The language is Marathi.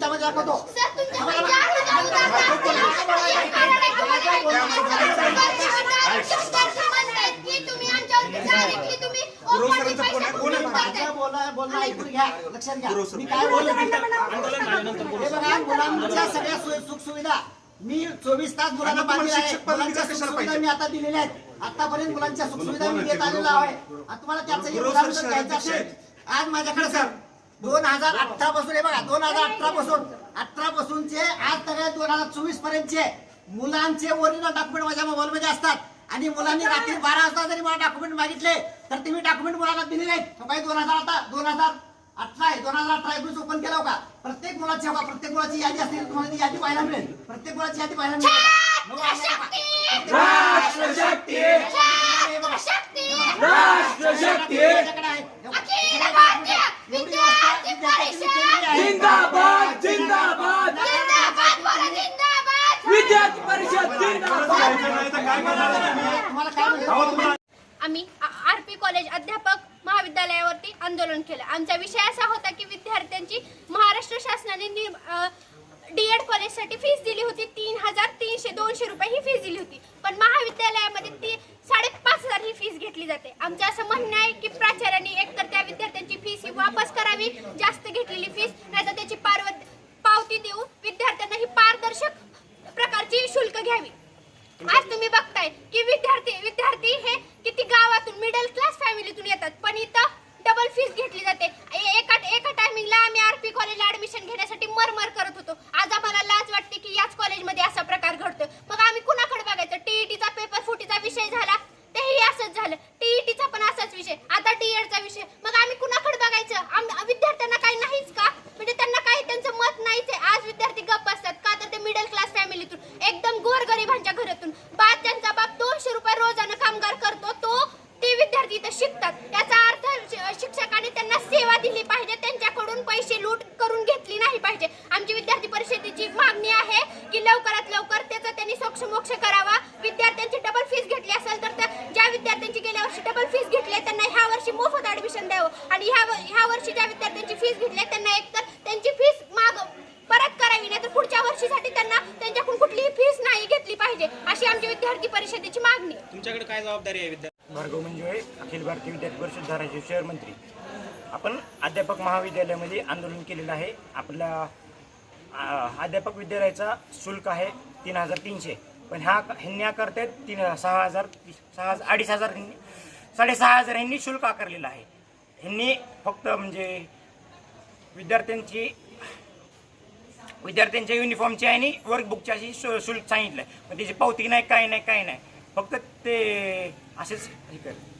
मिनिटामध्ये दाखवतो. बोलणं ऐकून घ्या, लक्षात घ्या. मी काय बोलतो मुलांच्या सगळ्या सुख सुविधा मी 24 तास मुलांना बांधलेल्या आहेत. मुलांच्या सुखसुविधा मी आता दिलेल्या आहेत. आतापर्यंत मुलांच्या सुखसुविधा मी देत आलेलो आहे. तुम्हाला त्याचं उदाहरण घ्यायचं असेल, आज माझ्याकडे सर 2018 पासून हे बघा 2018 पासूनचे आज सगळे 2024 पर्यंतचे मुलांचे ओरिजिनल डॉक्युमेंट माझ्या मोबाईल मध्ये असतात. आणि मुलांनी रात्री 12 वाजता जरी मला डॉक्युमेंट मागितले तर ते मी डॉक्युमेंट मुलांना दिलेले आहेत. काही 2018 एप्रिल ओपन केला होता. प्रत्येक मुलाची यादी असते, तुम्हाला ती यादी पाहायला मिळेल. प्रत्येक मुलाची यादी पाहायला मिळेल. आम्ही आरपी कॉलेज अध्यापक महाविद्यालयावरती आंदोलन केलं. आमचा विषय असा होता की विद्यार्थ्यांची महाराष्ट्र शासनाने डीएड कॉलेजसाठी फीस दिली होती. 3,300-200 रुपये ही फीस दिली होती. पण महाविद्यालयामध्ये ती 5,500 ही फीस घेतली जाते. आमचं असं म्हणणं आहे की प्राचार्यांनी एकतर त्या विद्यार्थ्यांची फीस ही वापस करावी, जास्त घेतलेली फीस, नाहीतर त्याची पावती देऊन विद्यार्थ्यांना ही पारदर्शक प्रकारची शुल्क घ्यावी. आज तुम्ही बघताय की विद्यार्थी हे किती गावातून मिडल क्लास फॅमिलीतून येतात, पण इथं डबल फीस घेतली जाते. एका टायमिंगला आम्ही आरपी कॉलेजला ऍडमिशन घेण्यासाठी मरमर करत होतो. आज आम्हाला लाज वाटते की याच कॉलेजमध्ये असा प्रकार घडतोय. मग आम्ही कुणाकडे बघायचं? टीईटीचा पेपर फुटीचा विषय झाला, तेही असंच झालं. टीईटीचा पण असाच विषय, आता डीएडचा विषय. मग आम्ही कुणाकडे बघायचं? विद्यार्थ्यांना काही नाहीच का? म्हणजे त्यांना काही त्यांचं मत नाहीच आहे. आज विद्यार्थी गप्प असतात का? तर ते मिडल क्लास फॅमिलीतून, एकदम गोरगरिबांच्या घरातून, त्यांचा बाप 200 रुपये रोजानं कामगार करतो, ते विद्यार्थी इथं शिकतात. याचा अर्थ शिक्षकांनी त्यांना सेवा दिली पाहिजे, त्यांच्याकडून पैसे लूट करून घेतली नाही पाहिजे. आमची विद्यार्थी परिषदेची मागणी आहे की लवकरात लवकर त्याचा त्यांनी मोक्ष करावा. विद्यार्थ्यांची डबल फीस घेतली असेल तर ज्या विद्यार्थ्यांची गेल्या वर्षी डबल फीस घेतली त्यांना ह्या वर्षी मोफत ऍडमिशन द्यावं. आणि ह्या वर्षी ज्या विद्यार्थ्यांची फीस घेतली त्यांना एकतर त्यांची फीस परत करावी, नाही तर पुढच्या वर्षीसाठी त्यांना त्यांच्याकडून कुठलीही फीस नाही घेतली पाहिजे, अशी आमची विद्यार्थी परिषदेची मागणी. तुमच्याकडे काय जबाबदारी आहे? भार्गव म्हणजे अखिल भारतीय विद्यार्थी परिषद धाराशिव शहर मंत्री. आपण अध्यापक महाविद्यालयामध्ये आंदोलन केलेलं आहे. आपल्या अध्यापक विद्यालयाचा शुल्क आहे 3,300, पण ह्यांनी आकारतात 6,000, 6,500 ह्यांनी शुल्क आकारलेलं आहे. ह्यांनी फक्त म्हणजे विद्यार्थ्यांच्या युनिफॉर्मची आणि वर्कबुकची अशी शुल्क सांगितलं आहे. पण त्याची पावती नाही, काय नाही, फक्त ते असेच हे करतात.